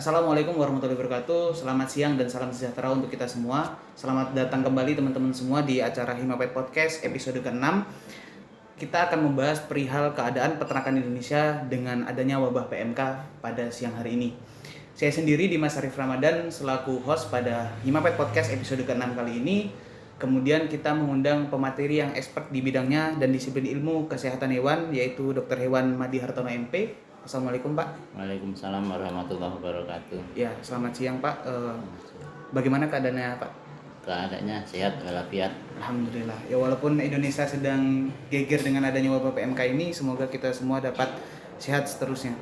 Assalamualaikum warahmatullahi wabarakatuh. Selamat siang dan salam sejahtera untuk kita semua. Selamat datang kembali teman-teman semua di acara Himapet Podcast episode ke-6. Kita akan membahas perihal keadaan peternakan Indonesia dengan adanya wabah PMK pada siang hari ini. Saya sendiri Dimas Arif Ramadan selaku host pada Himapet Podcast episode ke-6 kali ini. Kemudian kita mengundang pemateri yang expert di bidangnya dan disiplin ilmu kesehatan hewan, yaitu Dr. Hewan Madi Hartono MP. Assalamualaikum Pak. Waalaikumsalam warahmatullahi wabarakatuh. Ya, selamat siang Pak. Bagaimana keadaannya Pak? Keadaannya sehat walafiat. Alhamdulillah. Ya walaupun Indonesia sedang geger dengan adanya wabah PMK ini, semoga kita semua dapat sehat seterusnya.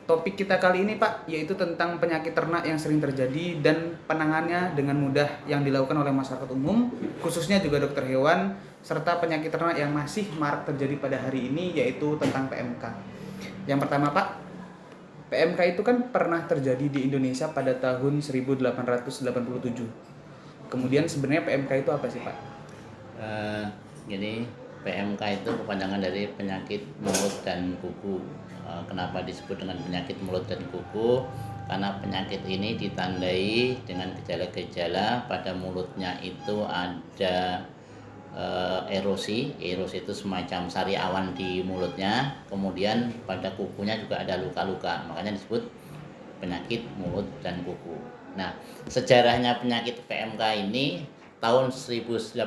Topik kita kali ini Pak, yaitu tentang penyakit ternak yang sering terjadi dan penanganannya dengan mudah yang dilakukan oleh masyarakat umum, khususnya juga dokter hewan, serta penyakit ternak yang masih marak terjadi pada hari ini, yaitu tentang PMK. Yang pertama Pak, PMK itu kan pernah terjadi di Indonesia pada tahun 1887. Kemudian sebenarnya PMK itu apa sih Pak? Jadi PMK itu kepanjangan dari penyakit mulut dan kuku. Kenapa disebut dengan penyakit mulut dan kuku? Karena penyakit ini ditandai dengan gejala-gejala pada mulutnya itu ada erosi itu semacam sari awan di mulutnya, kemudian pada kukunya juga ada luka-luka, makanya disebut penyakit mulut dan kuku. Nah, sejarahnya penyakit PMK ini tahun 1887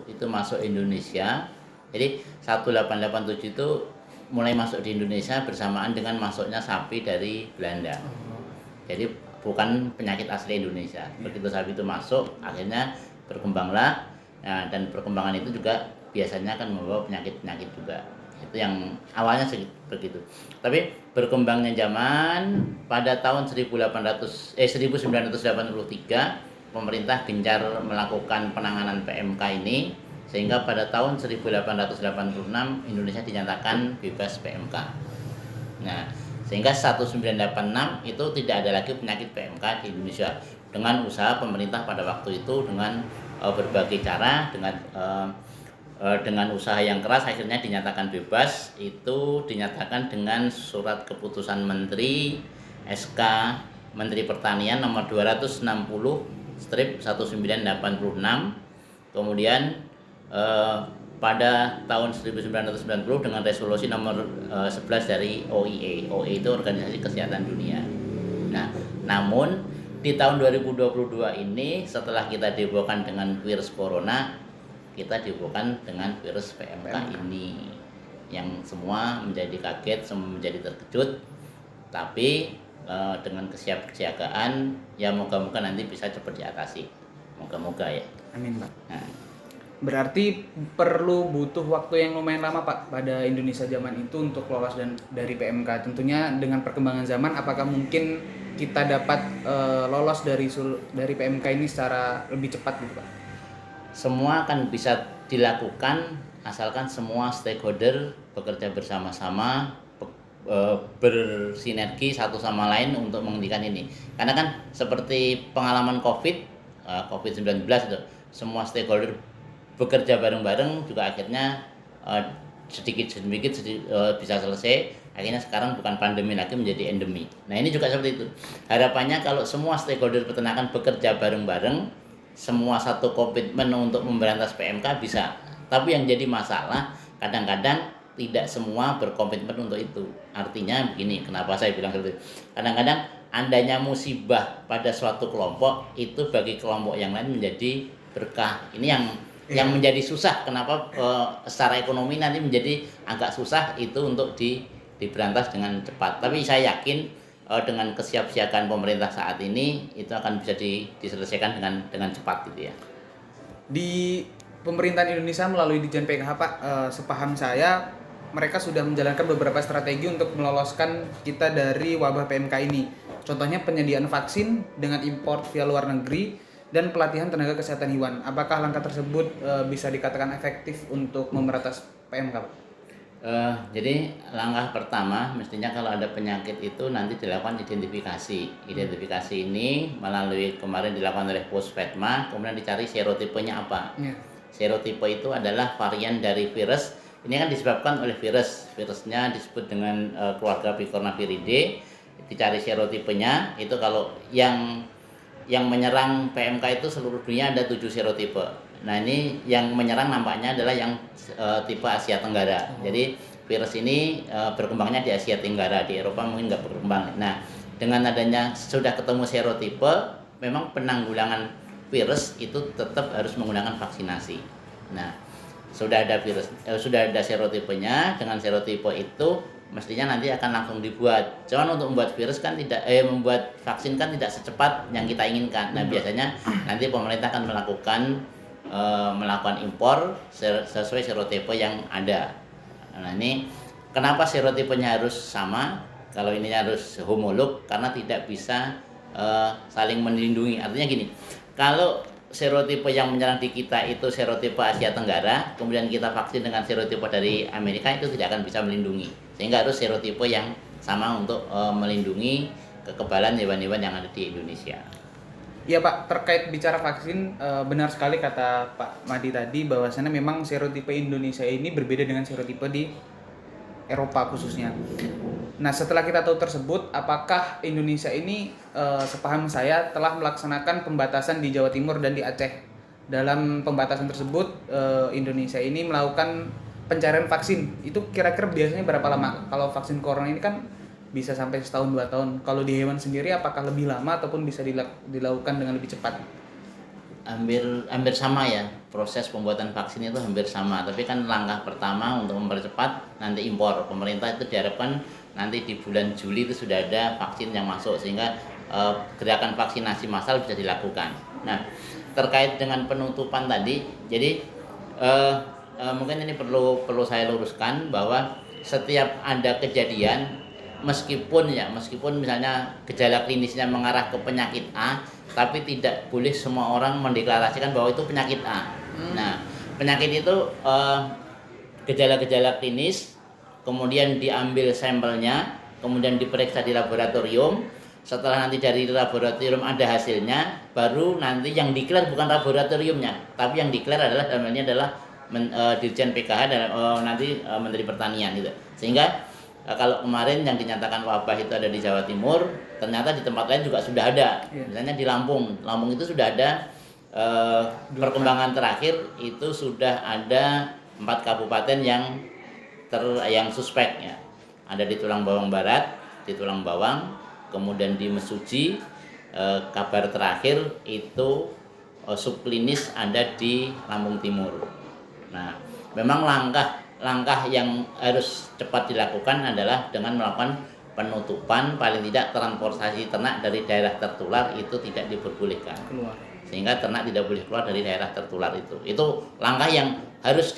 itu masuk Indonesia. Jadi 1887 itu mulai masuk di Indonesia bersamaan dengan masuknya sapi dari Belanda. Jadi bukan penyakit asli Indonesia. Begitu sapi itu masuk, akhirnya berkembanglah. Nah, dan perkembangan itu juga biasanya akan membawa penyakit-penyakit juga. Itu yang awalnya begitu. Tapi berkembangnya zaman pada tahun 1983 pemerintah gencar melakukan penanganan PMK ini, sehingga pada tahun 1886 Indonesia dinyatakan bebas PMK. Nah, sehingga 1986 itu tidak ada lagi penyakit PMK di Indonesia, dengan usaha pemerintah pada waktu itu dengan berbagai cara, dengan usaha yang keras akhirnya dinyatakan bebas. Itu dinyatakan dengan surat keputusan Menteri SK Menteri Pertanian nomor 260/1986. Kemudian pada tahun 1990 dengan resolusi nomor 11 dari OIE. OIE itu Organisasi Kesehatan Dunia. Nah, namun di tahun 2022 ini setelah kita dihebohkan dengan virus corona, kita dihebohkan dengan virus PMK ini, yang semua menjadi kaget, semua menjadi terkejut. Tapi dengan kesiapsiagaan, ya moga-moga nanti bisa cepat diatasi. Moga-moga ya. Amin Pak. Nah, berarti perlu butuh waktu yang lumayan lama Pak pada Indonesia zaman itu untuk lolos dari PMK. Tentunya dengan perkembangan zaman, apakah mungkin kita dapat lolos dari PMK ini secara lebih cepat gitu Pak? Semua akan bisa dilakukan asalkan semua stakeholder bekerja bersama-sama, bersinergi satu sama lain untuk menghentikan ini. Karena kan seperti pengalaman COVID-19 itu, semua stakeholder bekerja bareng-bareng juga akhirnya sedikit-sedikit bisa selesai. Akhirnya sekarang bukan pandemi lagi, menjadi endemi. Nah, ini juga seperti itu. Harapannya kalau semua stakeholder peternakan bekerja bareng-bareng, semua satu komitmen untuk memberantas PMK bisa. Tapi yang jadi masalah, kadang-kadang tidak semua berkomitmen untuk itu. Artinya begini, kenapa saya bilang seperti itu? Kadang-kadang adanya musibah pada suatu kelompok, itu bagi kelompok yang lain menjadi berkah. Ini yang menjadi susah. Kenapa secara ekonomi nanti menjadi agak susah itu untuk diberantas dengan cepat. Tapi saya yakin dengan kesiapsiagaan pemerintah saat ini itu akan bisa diselesaikan dengan cepat gitu ya. Di pemerintahan Indonesia melalui Ditjen PKH Pak, sepaham saya mereka sudah menjalankan beberapa strategi untuk meloloskan kita dari wabah PMK ini. Contohnya penyediaan vaksin dengan import via luar negeri dan pelatihan tenaga kesehatan hewan. Apakah langkah tersebut bisa dikatakan efektif untuk memberantas PMK Pak? Jadi langkah pertama mestinya kalau ada penyakit itu nanti dilakukan identifikasi. Identifikasi ini melalui kemarin dilakukan oleh Puspetma, kemudian dicari serotipenya apa. Serotipe itu adalah varian dari virus. Ini kan disebabkan oleh virus. Virusnya disebut dengan keluarga Picornaviridae. dicari serotipenya. Itu kalau yang menyerang PMK itu seluruh dunia ada 7 serotipe. Nah, ini yang menyerang nampaknya adalah yang tipe Asia Tenggara. Jadi virus ini berkembangnya di Asia Tenggara, di Eropa mungkin nggak berkembang. Nah, dengan adanya sudah ketemu serotipe, memang penanggulangan virus itu tetap harus menggunakan vaksinasi. Nah, sudah ada sudah ada serotipenya. Dengan serotipe itu mestinya nanti akan langsung dibuat. Cuman untuk membuat virus kan membuat vaksin kan tidak secepat yang kita inginkan. Nah, biasanya nanti pemerintah akan melakukan impor sesuai serotipe yang ada. Nah, ini kenapa serotipenya harus sama? Kalau ini harus homolog karena tidak bisa saling melindungi. Artinya gini, kalau serotipe yang menyerang di kita itu serotipe Asia Tenggara, kemudian kita vaksin dengan serotipe dari Amerika, itu tidak akan bisa melindungi. Sehingga harus serotipe yang sama untuk melindungi kekebalan hewan-hewan yang ada di Indonesia. Iya Pak, terkait bicara vaksin, benar sekali kata Pak Madi tadi bahwasannya memang serotipe Indonesia ini berbeda dengan serotipe di Eropa khususnya. Nah, setelah kita tahu tersebut, apakah Indonesia ini sepaham saya telah melaksanakan pembatasan di Jawa Timur dan di Aceh? Dalam pembatasan tersebut, Indonesia ini melakukan pencarian vaksin. Itu kira-kira biasanya berapa lama? Kalau vaksin corona ini kan bisa sampai setahun 2 tahun. Kalau di hewan sendiri apakah lebih lama ataupun bisa dilakukan dengan lebih cepat? Hampir sama ya, proses pembuatan vaksin itu hampir sama, tapi kan langkah pertama untuk mempercepat nanti impor. Pemerintah itu diharapkan nanti di bulan Juli itu sudah ada vaksin yang masuk sehingga gerakan vaksinasi massal bisa dilakukan. Nah, terkait dengan penutupan tadi, jadi mungkin ini perlu saya luruskan bahwa setiap ada kejadian meskipun misalnya gejala klinisnya mengarah ke penyakit A, tapi tidak boleh semua orang mendeklarasikan bahwa itu penyakit A. Nah, penyakit itu gejala-gejala klinis, kemudian diambil sampelnya, kemudian diperiksa di laboratorium. Setelah nanti dari laboratorium ada hasilnya, baru nanti yang declare bukan laboratoriumnya, tapi yang declare adalah dalam ini adalah Dirjen PKH dan nanti Menteri Pertanian gitu. Sehingga kalau kemarin yang dinyatakan wabah itu ada di Jawa Timur, ternyata di tempat lain juga sudah ada. Misalnya di Lampung itu sudah ada perkembangan terakhir itu sudah ada 4 kabupaten yang suspek ya. Ada di Tulang Bawang Barat, di Tulang Bawang, kemudian di Mesuji. Kabar terakhir itu subklinis ada di Lampung Timur. Nah, memang langkah yang harus cepat dilakukan adalah dengan melakukan penutupan, paling tidak transportasi ternak dari daerah tertular itu tidak diperbolehkan keluar, sehingga ternak tidak boleh keluar dari daerah tertular itu langkah yang harus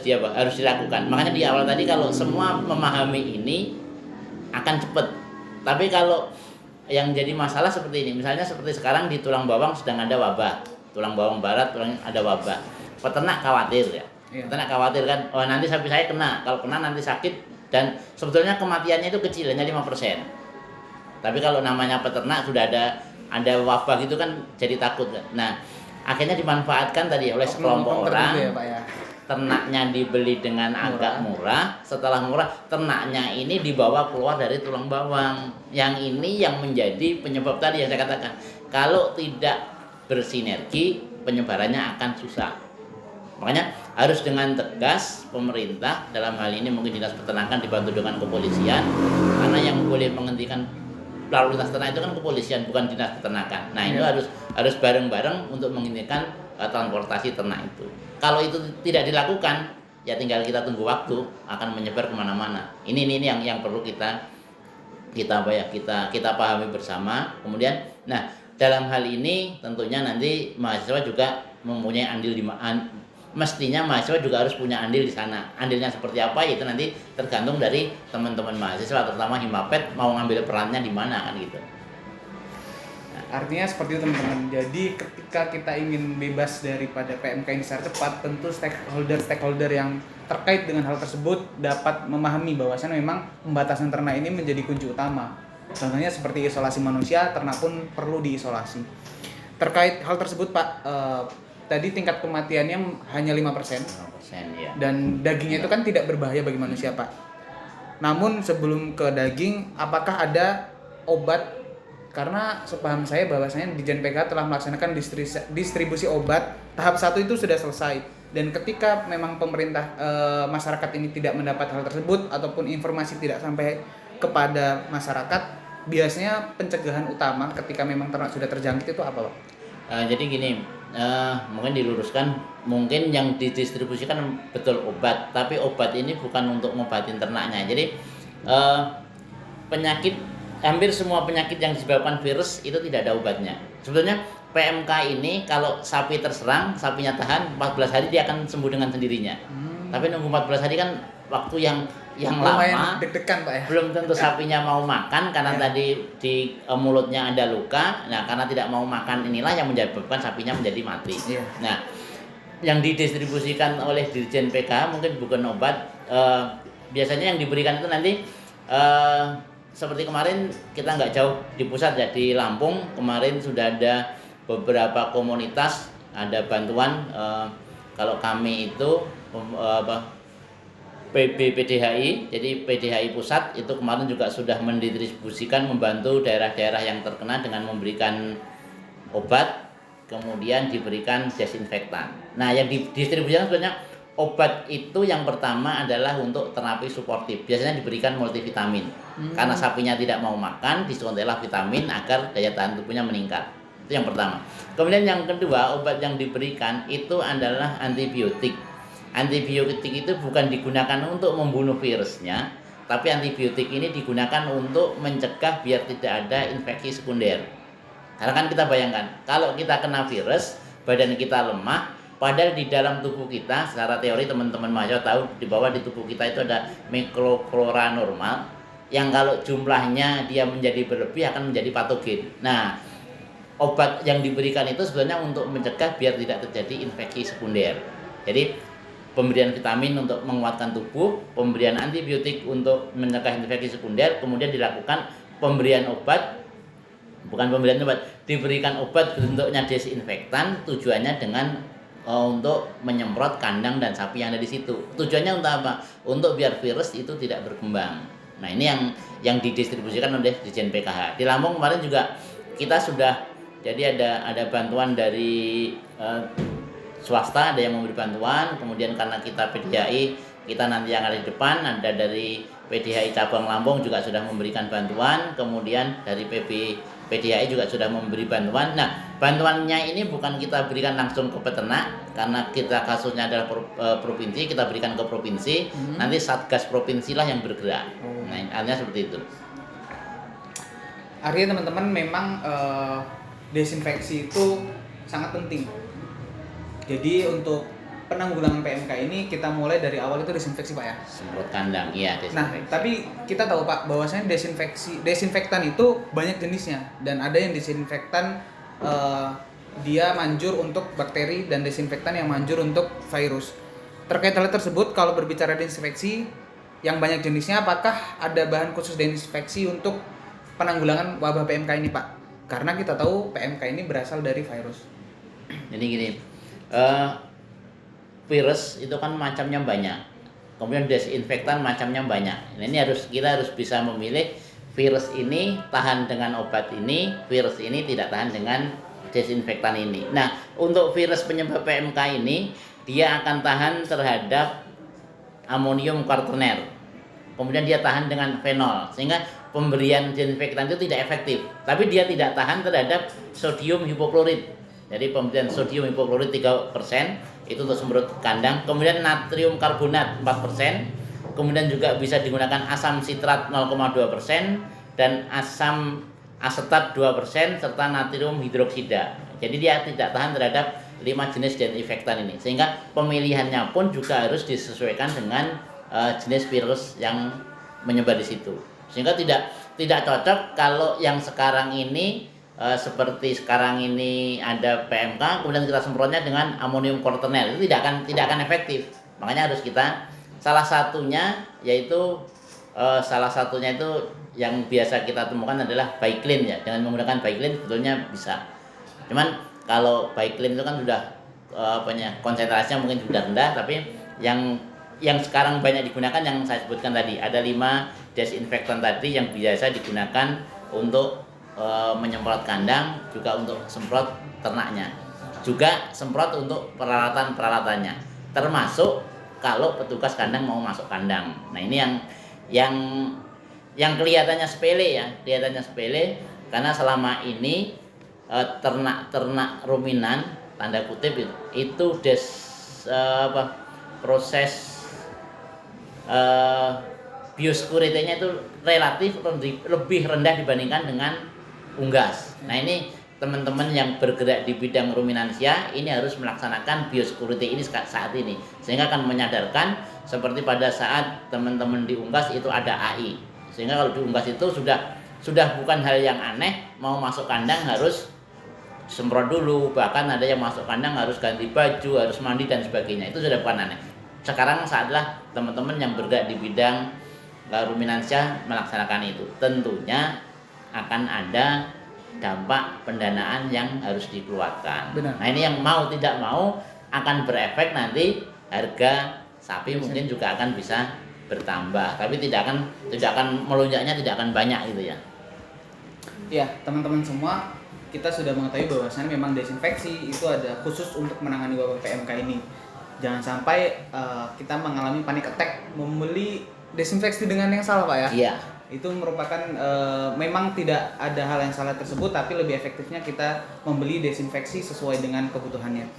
dilakukan. Makanya di awal tadi kalau semua memahami ini akan cepat, tapi kalau yang jadi masalah seperti ini, misalnya seperti sekarang di Tulang Bawang sedang ada wabah, Tulang Bawang Barat ada wabah, peternak khawatir ya. Peternak khawatir kan, oh nanti sapi saya kena, kalau kena nanti sakit, dan sebetulnya kematiannya itu kecil, hanya 5%. Tapi kalau namanya peternak sudah ada wabah gitu kan jadi takut kan. Nah, akhirnya dimanfaatkan tadi oleh sekelompok orang. Ya, Pak, ya. Ternaknya dibeli dengan agak murah, setelah murah ternaknya ini dibawa keluar dari Tulang Bawang. Yang ini yang menjadi penyebab tadi yang saya katakan, kalau tidak bersinergi penyebarannya akan susah. Makanya harus dengan tegas pemerintah, dalam hal ini mungkin Dinas Peternakan dibantu dengan kepolisian, karena yang boleh menghentikan lalu lintas ternak itu kan kepolisian, bukan Dinas Peternakan. Nah, ini harus bareng-bareng untuk menghentikan transportasi ternak itu. Kalau itu tidak dilakukan, ya tinggal kita tunggu waktu, akan menyebar kemana-mana. Ini yang perlu kita pahami bersama. Kemudian, nah dalam hal ini tentunya nanti mahasiswa juga mempunyai andil mestinya mahasiswa juga harus punya andil di sana. Andilnya seperti apa itu nanti tergantung dari teman-teman mahasiswa, terutama Himapet mau ngambil perannya di mana kan gitu. Nah, artinya seperti itu teman-teman. Jadi ketika kita ingin bebas daripada PMK ini secara cepat, tentu stakeholder yang terkait dengan hal tersebut dapat memahami bahwasannya memang pembatasan ternak ini menjadi kunci utama. Contohnya seperti isolasi manusia, ternak pun perlu diisolasi. Terkait hal tersebut Pak, tadi tingkat kematiannya hanya 5%. 5%, ya. Dan dagingnya itu kan tidak berbahaya bagi manusia, Pak. Namun sebelum ke daging, apakah ada obat? Karena sepaham saya bahwasanya di JNPK telah melaksanakan distribusi obat tahap 1 itu sudah selesai, dan ketika memang pemerintah masyarakat ini tidak mendapat hal tersebut ataupun informasi tidak sampai kepada masyarakat, biasanya pencegahan utama ketika memang ternak sudah terjangkit itu apa, Pak? Jadi gini, mungkin diluruskan, mungkin yang didistribusikan betul obat, tapi obat ini bukan untuk ngobatin ternaknya. Jadi penyakit, hampir semua penyakit yang disebabkan virus itu tidak ada obatnya. Sebetulnya PMK ini kalau sapi terserang, sapinya tahan 14 hari dia akan sembuh dengan sendirinya. Tapi nunggu 14 hari kan waktu yang Lumayan lama, deg-degan, Pak ya. belum tentu sapinya mau makan karena Ya. tadi di mulutnya ada luka. Nah, karena tidak mau makan inilah yang menyebabkan sapinya menjadi mati. Iya. Nah, yang didistribusikan oleh Dirjen PK mungkin bukan obat. Biasanya yang diberikan itu nanti seperti kemarin kita nggak jauh di pusat ya, di Lampung kemarin sudah ada beberapa komunitas ada bantuan. Kalau kami itu PDHI, jadi PDHI pusat itu kemarin juga sudah mendistribusikan, membantu daerah-daerah yang terkena dengan memberikan obat, kemudian diberikan desinfektan. Nah, yang didistribusikan sebenarnya obat itu yang pertama adalah untuk terapi suportif. Biasanya diberikan multivitamin. Karena sapinya tidak mau makan, disuntiklah vitamin agar daya tahan tubuhnya meningkat. Itu yang pertama. Kemudian yang kedua, obat yang diberikan itu adalah antibiotik. Antibiotik itu bukan digunakan untuk membunuh virusnya, tapi antibiotik ini digunakan untuk mencegah biar tidak ada infeksi sekunder. Karena kan kita bayangkan, kalau kita kena virus, badan kita lemah, padahal di dalam tubuh kita, secara teori teman-teman mahasiswa tahu di bawah di tubuh kita itu ada mikroflora normal, yang kalau jumlahnya dia menjadi berlebih akan menjadi patogen. Nah, obat yang diberikan itu sebenarnya untuk mencegah biar tidak terjadi infeksi sekunder. Jadi pemberian vitamin untuk menguatkan tubuh, pemberian antibiotik untuk mencegah infeksi sekunder, kemudian dilakukan pemberian obat, bukan pemberian obat, diberikan obat bentuknya desinfektan, tujuannya dengan untuk menyemprot kandang dan sapi yang ada di situ. Tujuannya untuk apa? Untuk biar virus itu tidak berkembang. Nah, ini yang didistribusikan oleh Dirjen PKH. Di Lampung kemarin juga kita sudah, jadi ada bantuan dari swasta, ada yang memberi bantuan, kemudian karena kita PDHI, kita nanti yang ada di depan, ada dari PDHI cabang Lampung juga sudah memberikan bantuan, kemudian dari PDHI juga sudah memberi bantuan. Nah, bantuannya ini bukan kita berikan langsung ke peternak, karena kita kasusnya adalah provinsi, kita berikan ke provinsi, nanti Satgas provinsi lah yang bergerak. Nah, artinya seperti itu. Artinya teman-teman memang desinfeksi itu sangat penting. Jadi untuk penanggulangan PMK ini kita mulai dari awal itu desinfeksi, Pak ya. Semprot kandang, iya desinfeksi. Nah, tapi kita tahu, Pak, bahwasanya desinfektan itu banyak jenisnya, dan ada yang desinfektan dia manjur untuk bakteri dan desinfektan yang manjur untuk virus. Terkait hal tersebut, kalau berbicara desinfeksi yang banyak jenisnya, apakah ada bahan khusus desinfeksi untuk penanggulangan wabah PMK ini, Pak? Karena kita tahu PMK ini berasal dari virus. Jadi gini, virus itu kan macamnya banyak, kemudian desinfektan macamnya banyak. Nah, ini kita harus bisa memilih virus ini tahan dengan obat ini, virus ini tidak tahan dengan desinfektan ini. Nah, untuk virus penyebab PMK ini dia akan tahan terhadap amonium quaternaire, kemudian dia tahan dengan fenol, sehingga pemberian desinfektan itu tidak efektif. Tapi dia tidak tahan terhadap sodium hipoklorit. Jadi pemberian sodium hipoklorit 3% itu untuk semprot kandang, kemudian natrium karbonat 4%, kemudian juga bisa digunakan asam sitrat 0,2% dan asam asetat 2% serta natrium hidroksida. Jadi dia tidak tahan terhadap 5 jenis desinfektan ini, sehingga pemilihannya pun juga harus disesuaikan dengan jenis virus yang menyebar di situ. Sehingga tidak cocok kalau yang sekarang ini seperti sekarang ini ada PMK, kemudian kita semprotnya dengan amonium quaternaire, itu tidak akan efektif. Makanya harus kita salah satunya itu yang biasa kita temukan adalah Biclin ya. Dengan menggunakan Biclin sebetulnya bisa. Cuman kalau Biclin itu kan sudah konsentrasinya mungkin sudah rendah, tapi yang yang sekarang banyak digunakan yang saya sebutkan tadi, ada 5 desinfektan tadi yang biasa digunakan untuk menyemprot kandang, juga untuk semprot ternaknya, juga semprot untuk peralatan-peralatannya, termasuk kalau petugas kandang mau masuk kandang. Nah ini yang yang kelihatannya sepele ya, kelihatannya sepele karena selama ini ternak-ternak ruminan tanda kutip itu proses biosecurity-nya itu relatif lebih rendah dibandingkan dengan unggas. Nah ini teman-teman yang bergerak di bidang ruminansia ini harus melaksanakan biosecurity ini saat ini, sehingga akan menyadarkan seperti pada saat teman-teman di unggas itu ada AI, sehingga kalau di unggas itu sudah bukan hal yang aneh, mau masuk kandang harus semprot dulu, bahkan ada yang masuk kandang harus ganti baju, harus mandi dan sebagainya, itu sudah bukan aneh. Sekarang saatlah teman-teman yang bergerak di bidang ruminansia melaksanakan itu. Tentunya akan ada dampak pendanaan yang harus dikeluarkan. Benar. Nah ini yang mau tidak mau akan berefek, nanti harga sapi mungkin juga akan bisa bertambah, tapi tidak akan melonjaknya, tidak akan banyak gitu ya. Ya, teman-teman semua, kita sudah mengetahui bahwasannya memang desinfeksi itu ada khusus untuk menangani wabah PMK ini. Jangan sampai kita mengalami panic attack membeli desinfeksi dengan yang salah, Pak ya. Iya. Itu merupakan memang tidak ada hal yang salah tersebut, tapi lebih efektifnya kita membeli desinfeksi sesuai dengan kebutuhannya.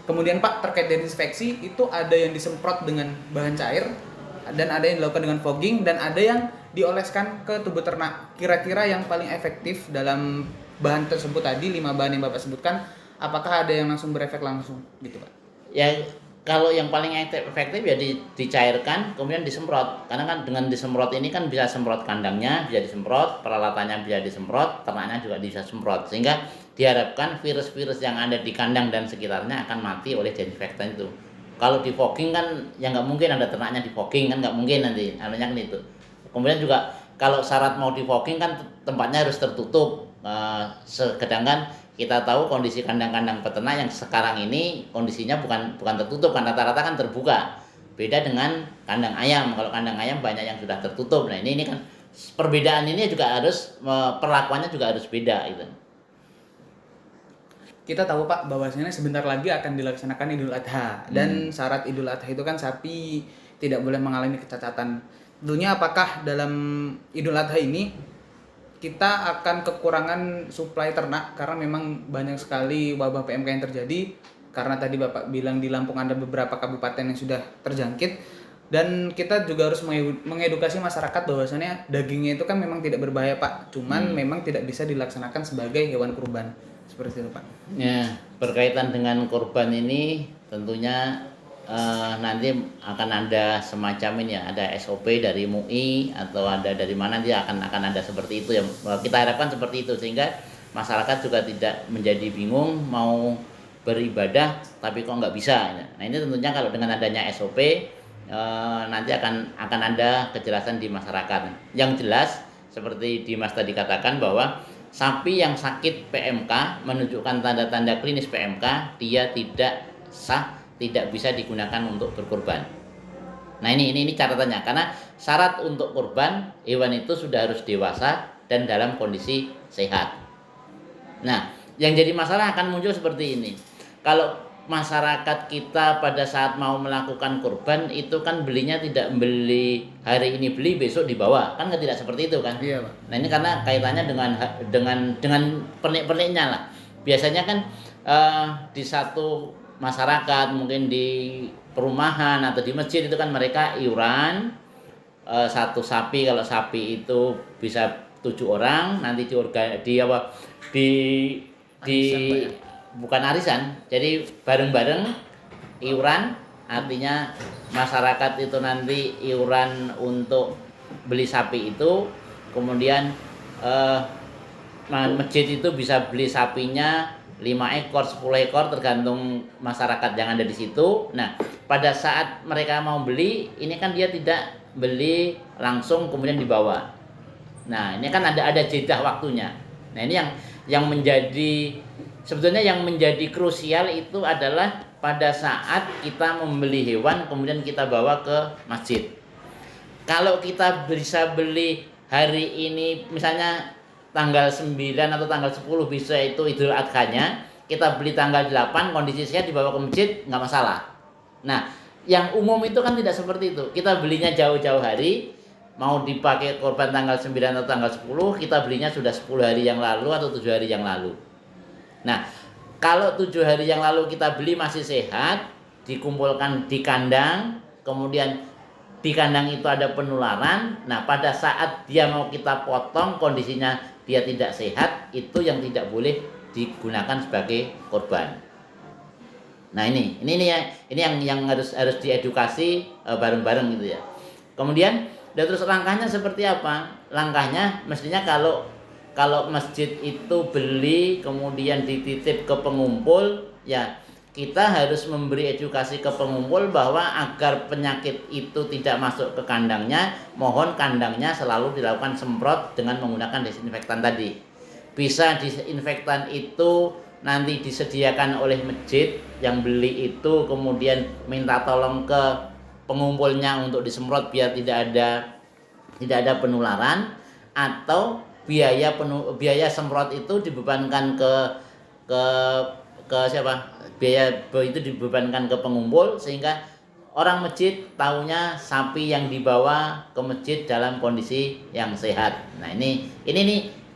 Kemudian Pak, terkait desinfeksi itu ada yang disemprot dengan bahan cair dan ada yang dilakukan dengan fogging dan ada yang dioleskan ke tubuh ternak. Kira-kira yang paling efektif dalam bahan tersebut tadi, 5 bahan yang Bapak sebutkan, apakah ada yang langsung berefek langsung gitu Pak? Ya kalau yang paling efektif ya dicairkan kemudian disemprot, karena kan dengan disemprot ini kan bisa semprot kandangnya, bisa disemprot, peralatannya bisa disemprot, ternaknya juga bisa semprot, sehingga diharapkan virus-virus yang ada di kandang dan sekitarnya akan mati oleh desinfektan itu. Kalau di fogging kan ya nggak mungkin ada ternaknya di fogging, kan nggak mungkin, nanti anunya kan itu. Kemudian juga kalau syarat mau di fogging kan tempatnya harus tertutup. Sedangkan kita tahu kondisi kandang-kandang peternak yang sekarang ini kondisinya bukan tertutup, kan rata-rata kan terbuka. Beda dengan kandang ayam. Kalau kandang ayam banyak yang sudah tertutup. Nah ini kan perbedaan ini juga harus, perlakuannya juga harus beda gitu. Kita tahu Pak bahwasanya sebentar lagi akan dilaksanakan Idul Adha dan syarat Idul Adha itu kan sapi tidak boleh mengalami kecacatan. Tentunya apakah dalam Idul Adha ini kita akan kekurangan suplai ternak karena memang banyak sekali wabah PMK yang terjadi, karena tadi Bapak bilang di Lampung ada beberapa kabupaten yang sudah terjangkit, dan kita juga harus mengedukasi masyarakat bahwasannya dagingnya itu kan memang tidak berbahaya Pak, cuman memang tidak bisa dilaksanakan sebagai hewan kurban seperti itu Pak. Ya, berkaitan dengan kurban ini tentunya nanti akan ada semacam ini ya, ada SOP dari MUI atau ada dari mana, dia akan ada seperti itu ya. Kita harapkan seperti itu sehingga masyarakat juga tidak menjadi bingung mau beribadah tapi kok nggak bisa. Nah ini tentunya kalau dengan adanya SOP nanti akan ada kejelasan di masyarakat. Yang jelas seperti Dimas tadi katakan bahwa sapi yang sakit PMK menunjukkan tanda-tanda klinis PMK, dia tidak sah, tidak bisa digunakan untuk berkurban. Nah ini catatannya, karena syarat untuk kurban hewan itu sudah harus dewasa dan dalam kondisi sehat. Nah yang jadi masalah akan muncul seperti ini. Kalau masyarakat kita pada saat mau melakukan kurban itu kan belinya tidak beli hari ini beli besok dibawa, kan tidak seperti itu kan? Iya Pak. Nah ini karena kaitannya dengan pernik-perniknya lah. Biasanya kan di satu masyarakat mungkin di perumahan atau di masjid itu kan mereka iuran satu sapi, kalau sapi itu bisa 7 orang nanti bukan arisan, jadi bareng-bareng iuran, artinya masyarakat itu nanti iuran untuk beli sapi itu, kemudian masjid itu bisa beli sapinya 5 ekor, 10 ekor tergantung masyarakat yang ada di situ. Nah, pada saat mereka mau beli, ini kan dia tidak beli langsung kemudian dibawa. Nah, ini kan ada jeda waktunya. Nah, ini yang menjadi sebetulnya yang menjadi krusial itu adalah pada saat kita membeli hewan kemudian kita bawa ke masjid. Kalau kita bisa beli hari ini misalnya tanggal 9 atau tanggal 10 bisa itu Idul Adhanya, kita beli tanggal 8 kondisi sehat dibawa ke masjid nggak masalah. Nah, yang umum itu kan tidak seperti itu. Kita belinya jauh-jauh hari, mau dipakai korban tanggal 9 atau tanggal 10, kita belinya sudah 10 hari yang lalu atau 7 hari yang lalu. Nah, kalau 7 hari yang lalu kita beli masih sehat, dikumpulkan di kandang, kemudian di kandang itu ada penularan. Nah, pada saat dia mau kita potong, kondisinya dia tidak sehat, itu yang tidak boleh digunakan sebagai korban. Nah, ini yang harus diedukasi bareng-bareng gitu ya. Kemudian, dan terus langkahnya seperti apa? Langkahnya mestinya kalau masjid itu beli kemudian dititip ke pengumpul, ya kita harus memberi edukasi ke pengumpul bahwa agar penyakit itu tidak masuk ke kandangnya, mohon kandangnya selalu dilakukan semprot dengan menggunakan desinfektan tadi. Bisa disinfektan itu nanti disediakan oleh masjid, yang beli itu kemudian minta tolong ke pengumpulnya untuk disemprot biar tidak ada penularan, atau biaya semprot itu dibebankan ke siapa? Biaya itu dibebankan ke pengumpul sehingga orang masjid tahunya sapi yang dibawa ke masjid dalam kondisi yang sehat. Nah, ini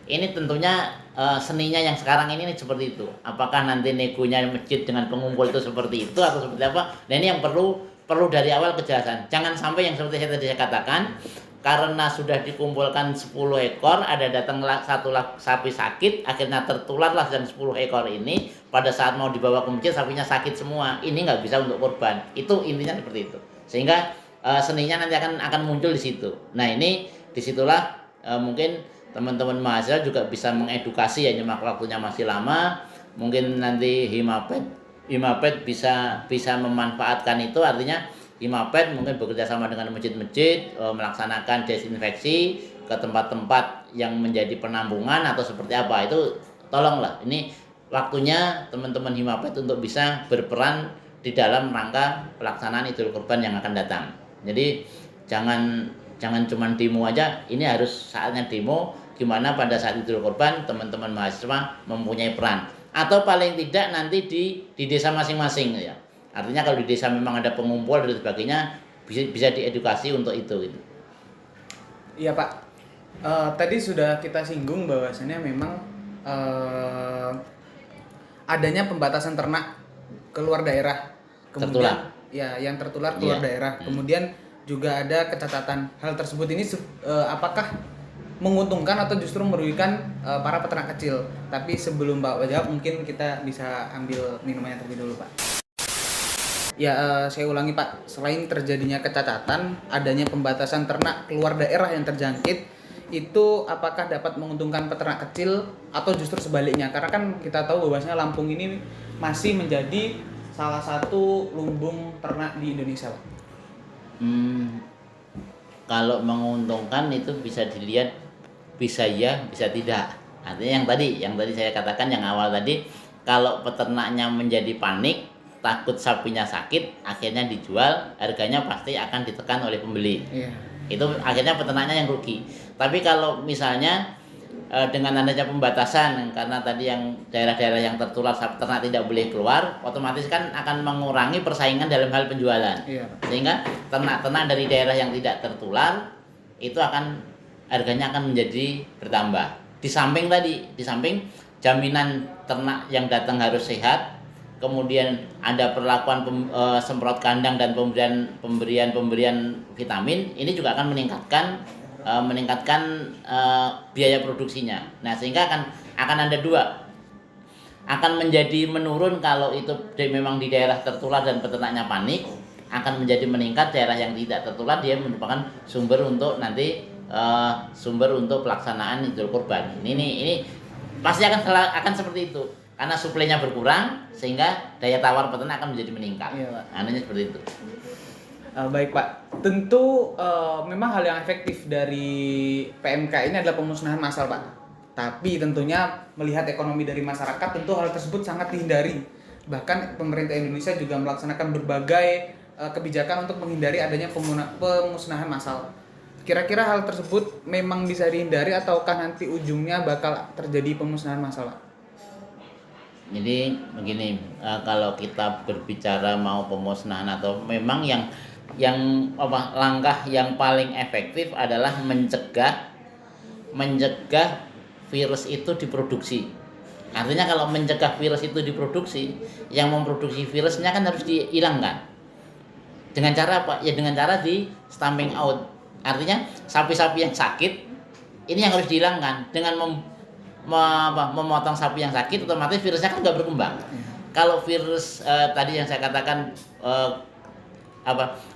tentunya seninya yang sekarang ini seperti itu. Apakah nanti negonya masjid dengan pengumpul itu seperti itu atau seperti apa? Nah, ini yang perlu dari awal kejelasan. Jangan sampai yang seperti saya katakan, karena sudah dikumpulkan 10 ekor, ada datang satu sapi sakit, akhirnya tertularlah yang 10 ekor ini. Pada saat mau dibawa ke masjid, sapinya sakit semua. Ini nggak bisa untuk korban. Itu intinya seperti itu. Sehingga seninya nanti akan muncul di situ. Nah, ini disitulah mungkin teman-teman mahasiswa juga bisa mengedukasi ya, nyemak waktunya masih lama. Mungkin nanti Himapet bisa memanfaatkan itu, artinya Himapet mungkin bekerja sama dengan masjid-masjid melaksanakan desinfeksi ke tempat-tempat yang menjadi penampungan atau seperti apa. Itu tolonglah, ini waktunya teman-teman Himapet untuk bisa berperan di dalam rangka pelaksanaan Idul Kurban yang akan datang. Jadi jangan cuma demo aja, ini harus saatnya demo gimana pada saat Idul Kurban teman-teman mahasiswa mempunyai peran, atau paling tidak nanti di desa masing-masing ya. Artinya kalau di desa memang ada pengumpul dan sebagainya, bisa diedukasi untuk itu gitu. Iya Pak, tadi sudah kita singgung bahwasannya memang adanya pembatasan ternak keluar daerah, kemudian Tertular. Ya yang tertular keluar daerah, kemudian juga ada kecatatan. Hal tersebut ini apakah menguntungkan atau justru merugikan para peternak kecil? Tapi sebelum Pak jawab, mungkin kita bisa ambil minumannya terlebih dulu Pak. Ya, saya ulangi Pak, selain terjadinya kecacatan, adanya pembatasan ternak keluar daerah yang terjangkit, itu apakah dapat menguntungkan peternak kecil atau justru sebaliknya? Karena kan kita tahu bahwasanya Lampung ini masih menjadi salah satu lumbung ternak di Indonesia Pak. Kalau menguntungkan itu bisa dilihat bisa ya, bisa tidak. Artinya yang tadi saya katakan yang awal tadi, kalau peternaknya menjadi panik, takut sapinya sakit, akhirnya dijual, harganya pasti akan ditekan oleh pembeli. Iya. Itu akhirnya peternaknya yang rugi. Tapi kalau misalnya dengan adanya pembatasan, karena tadi yang daerah-daerah yang tertular sapi ternak tidak boleh keluar, otomatis kan akan mengurangi persaingan dalam hal penjualan. Iya. Sehingga ternak-ternak dari daerah yang tidak tertular itu harganya akan menjadi bertambah. Di samping jaminan ternak yang datang harus sehat, kemudian ada perlakuan semprot kandang dan pemberian vitamin, ini juga akan meningkatkan biaya produksinya. Nah, sehingga akan ada dua, akan menjadi menurun kalau itu memang di daerah tertular dan peternaknya panik, akan menjadi meningkat daerah yang tidak tertular, dia merupakan sumber untuk pelaksanaan Idul Kurban. Ini pasti akan seperti itu. Karena suplainya berkurang sehingga daya tawar peternak akan menjadi meningkat. Iya, Pak. Anehnya seperti itu. Baik Pak, tentu memang hal yang efektif dari PMK ini adalah pemusnahan massal Pak. Tapi tentunya melihat ekonomi dari masyarakat, tentu hal tersebut sangat dihindari. Bahkan pemerintah Indonesia juga melaksanakan berbagai kebijakan untuk menghindari adanya pemusnahan massal. Kira-kira hal tersebut memang bisa dihindari ataukah nanti ujungnya bakal terjadi pemusnahan massal? Jadi begini, kalau kita berbicara mau pemusnahan atau memang yang langkah yang paling efektif adalah mencegah virus itu diproduksi. Artinya kalau mencegah virus itu diproduksi, yang memproduksi virusnya kan harus dihilangkan. Dengan cara apa? Ya dengan cara di stamping out. Artinya sapi-sapi yang sakit ini yang harus dihilangkan. Dengan memotong sapi yang sakit, otomatis virusnya kan nggak berkembang. Kalau virus tadi yang saya katakan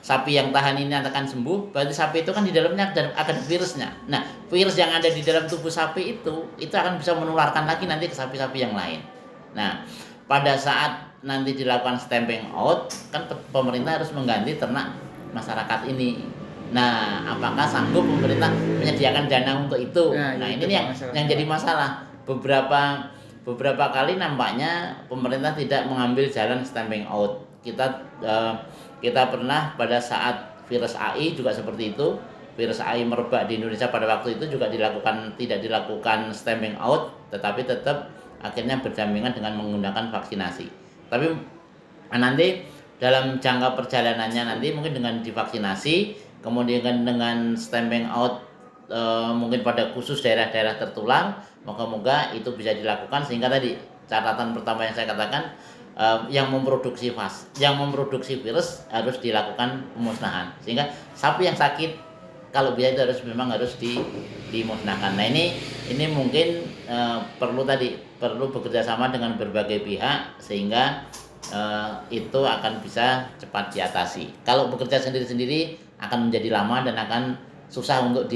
sapi yang tahan ini akan sembuh, berarti sapi itu kan di dalamnya akan virusnya. Nah, virus yang ada di dalam tubuh sapi itu akan bisa menularkan lagi nanti ke sapi-sapi yang lain. Nah, pada saat nanti dilakukan stamping out, kan pemerintah harus mengganti ternak masyarakat ini. Nah, apakah sanggup pemerintah menyediakan dana untuk itu? Nah, ini yang jadi masalah. Beberapa kali nampaknya pemerintah tidak mengambil jalan stamping out. Kita pernah pada saat virus AI juga seperti itu. Virus AI merebak di Indonesia pada waktu itu juga tidak dilakukan stamping out, tetapi tetap akhirnya berdampingan dengan menggunakan vaksinasi. Tapi nanti dalam jangka perjalanannya nanti mungkin dengan divaksinasi, kemudian dengan stamping out mungkin pada khusus daerah-daerah tertular, moga-moga itu bisa dilakukan sehingga tadi catatan pertama yang saya katakan yang memproduksi virus harus dilakukan pemusnahan sehingga sapi yang sakit kalau bisa itu memang harus dimusnahkan. Nah ini mungkin perlu bekerja sama dengan berbagai pihak sehingga itu akan bisa cepat diatasi. Kalau bekerja sendiri-sendiri akan menjadi lama dan akan susah untuk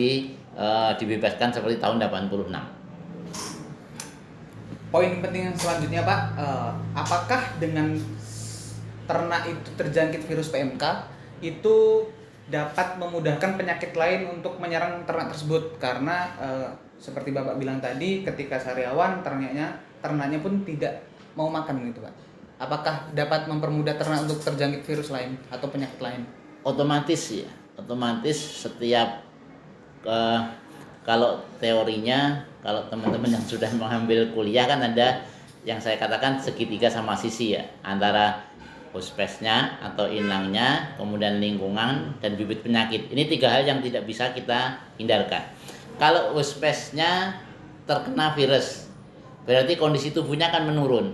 dibebaskan seperti tahun 86. Poin penting yang selanjutnya Pak, apakah dengan ternak itu terjangkit virus PMK itu dapat memudahkan penyakit lain untuk menyerang ternak tersebut? Karena seperti Bapak bilang tadi, ketika sariawan ternaknya pun tidak mau makan gitu Pak. Apakah dapat mempermudah ternak untuk terjangkit virus lain atau penyakit lain? Otomatis setiap kalau teorinya, kalau teman-teman yang sudah mengambil kuliah kan ada yang saya katakan segitiga sama sisi ya, antara hospesnya atau inangnya, kemudian lingkungan dan bibit penyakit. Ini 3 hal yang tidak bisa kita hindarkan. Kalau hospesnya terkena virus, berarti kondisi tubuhnya akan menurun.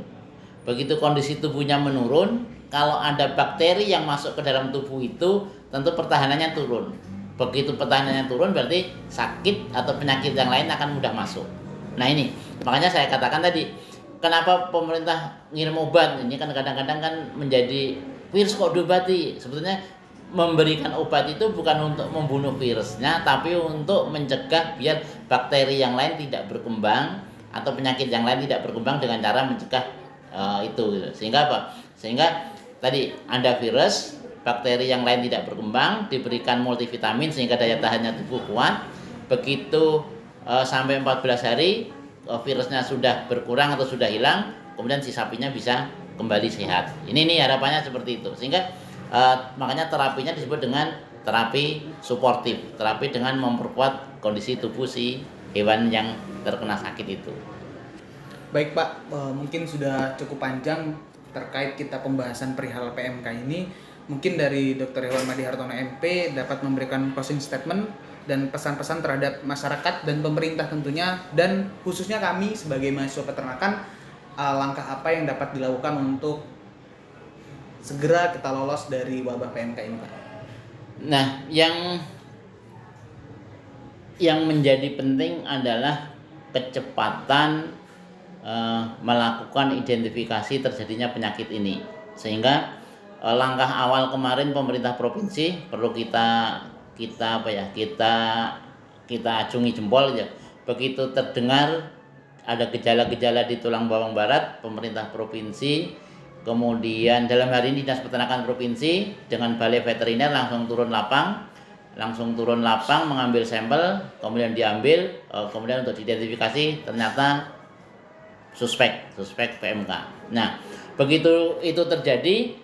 Begitu kondisi tubuhnya menurun, kalau ada bakteri yang masuk ke dalam tubuh itu, tentu pertahanannya turun. Begitu pertahanannya turun, berarti sakit atau penyakit yang lain akan mudah masuk. Nah ini, makanya saya katakan tadi, kenapa pemerintah ngirim obat? Ini kan kadang-kadang kan menjadi virus kok diobati. Sebetulnya memberikan obat itu bukan untuk membunuh virusnya, tapi untuk mencegah biar bakteri yang lain tidak berkembang atau penyakit yang lain tidak berkembang dengan cara mencegah itu. Sehingga apa? Sehingga tadi ada virus, bakteri yang lain tidak berkembang, diberikan multivitamin sehingga daya tahannya tubuh kuat. Begitu sampai 14 hari virusnya sudah berkurang atau sudah hilang, kemudian si sapinya bisa kembali sehat. Ini harapannya seperti itu. Sehingga makanya terapinya disebut dengan terapi suportif, terapi dengan memperkuat kondisi tubuh si hewan yang terkena sakit itu. Baik Pak, mungkin sudah cukup panjang terkait kita pembahasan perihal PMK ini. Mungkin dari Dr. Hewan Madi Hartono MP dapat memberikan closing statement dan pesan-pesan terhadap masyarakat dan pemerintah tentunya, dan khususnya kami sebagai mahasiswa peternakan, langkah apa yang dapat dilakukan untuk segera kita lolos dari wabah PMK ini Pak? Nah, yang menjadi penting adalah kecepatan melakukan identifikasi terjadinya penyakit ini, sehingga langkah awal kemarin pemerintah provinsi perlu kita acungi jempol ya. Begitu terdengar ada gejala-gejala di tulang bawang barat, pemerintah provinsi, kemudian dalam hari ini Dinas Peternakan Provinsi dengan Balai Veteriner langsung turun lapang mengambil sampel, kemudian diambil, kemudian untuk diidentifikasi ternyata suspek PMK. Nah, begitu itu terjadi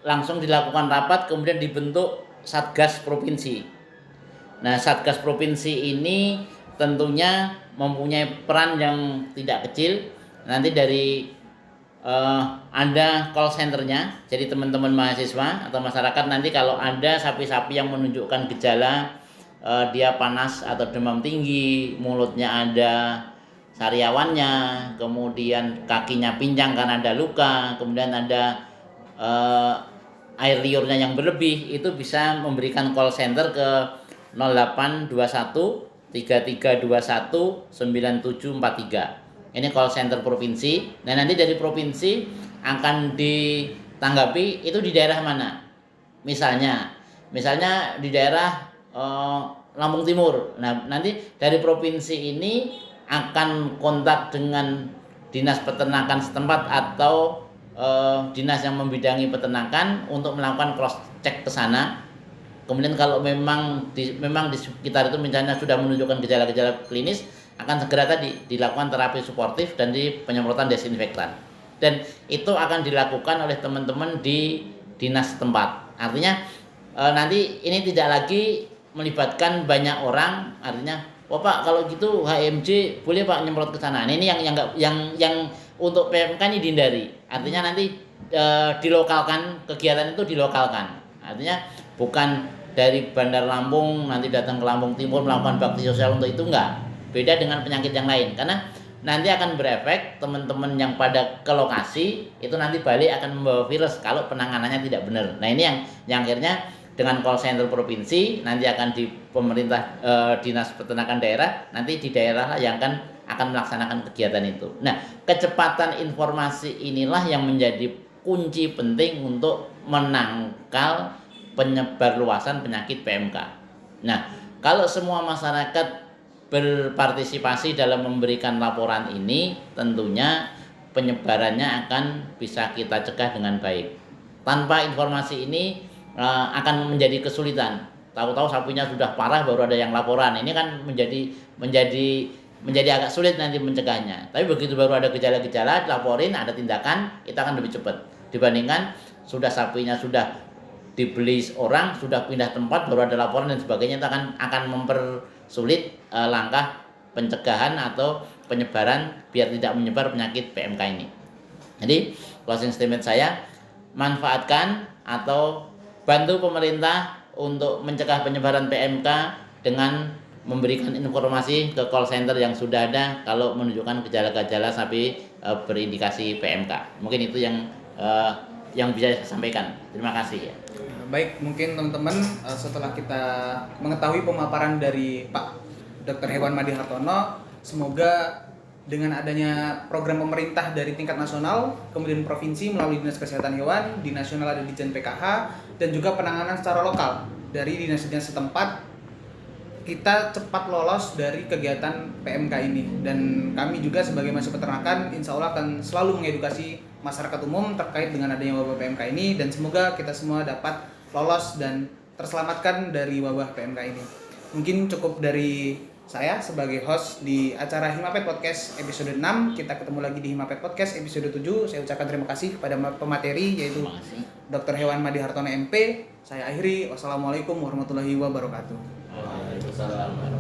langsung dilakukan rapat, kemudian dibentuk Satgas Provinsi. Nah, Satgas Provinsi ini tentunya mempunyai peran yang tidak kecil. Nanti dari ada call centernya, jadi teman-teman mahasiswa atau masyarakat nanti kalau ada sapi-sapi yang menunjukkan gejala dia panas atau demam tinggi, mulutnya ada sariawannya, kemudian kakinya pincang karena ada luka, kemudian ada air liurnya yang berlebih, itu bisa memberikan call center ke 0821 3321 9743. Ini call center provinsi. Nah, nanti dari provinsi akan ditanggapi itu di daerah mana. Misalnya di daerah Lampung Timur. Nah, nanti dari provinsi ini akan kontak dengan dinas peternakan setempat atau dinas yang membidangi peternakan untuk melakukan cross check ke sana. Kemudian kalau memang di sekitar itu misalnya sudah menunjukkan gejala-gejala klinis, akan segera tadi dilakukan terapi suportif dan di penyemprotan desinfektan. Dan itu akan dilakukan oleh teman-teman di dinas setempat. Artinya nanti ini tidak lagi melibatkan banyak orang. Artinya, oh Pak, kalau gitu HMJ boleh Pak nyemprot ke sana. Nah, ini yang untuk PMK ini dihindari. Artinya nanti dilokalkan, kegiatan itu dilokalkan. Artinya bukan dari Bandar Lampung nanti datang ke Lampung Timur melakukan bakti sosial untuk itu, enggak. Beda dengan penyakit yang lain, karena nanti akan berefek teman-teman yang pada ke lokasi itu nanti balik akan membawa virus kalau penanganannya tidak benar. Nah, ini yang akhirnya dengan call center provinsi nanti akan di pemerintah dinas peternakan daerah, nanti di daerah yang akan melaksanakan kegiatan itu. Nah, kecepatan informasi inilah yang menjadi kunci penting untuk menangkal penyebar luasan penyakit PMK. Nah, kalau semua masyarakat berpartisipasi dalam memberikan laporan ini, tentunya penyebarannya akan bisa kita cegah dengan baik. Tanpa informasi ini akan menjadi kesulitan. Tahu-tahu sapinya sudah parah baru ada yang laporan. Ini kan menjadi agak sulit nanti mencegahnya. Tapi begitu baru ada gejala-gejala, laporin, ada tindakan, itu akan lebih cepat dibandingkan sapinya sudah dibeli orang, sudah pindah tempat, baru ada laporan dan sebagainya. Itu akan mempersulit langkah pencegahan atau penyebaran biar tidak menyebar penyakit PMK ini. Jadi closing statement saya, manfaatkan atau bantu pemerintah untuk mencegah penyebaran PMK dengan memberikan informasi ke call center yang sudah ada kalau menunjukkan gejala-gejala sapi berindikasi PMK. Mungkin itu yang bisa saya sampaikan. Terima kasih ya. Baik, mungkin teman-teman setelah kita mengetahui pemaparan dari Pak Dr. Hewan Madi Hartono, semoga dengan adanya program pemerintah dari tingkat nasional, kemudian provinsi melalui Dinas Kesehatan Hewan, di nasional ada Ditjen PKH, dan juga penanganan secara lokal dari dinas-dinas setempat, kita cepat lolos dari kegiatan PMK ini. Dan kami juga sebagai mahasiswa peternakan insya Allah akan selalu mengedukasi masyarakat umum terkait dengan adanya wabah PMK ini, dan semoga kita semua dapat lolos dan terselamatkan dari wabah PMK ini. Mungkin cukup dari saya sebagai host di acara Himapet Podcast episode 6. Kita ketemu lagi di Himapet Podcast episode 7. Saya ucapkan terima kasih kepada pemateri yaitu Dr. Hewan Madi Hartono MP. Saya akhiri. Wassalamualaikum warahmatullahi wabarakatuh. Waalaikumsalam.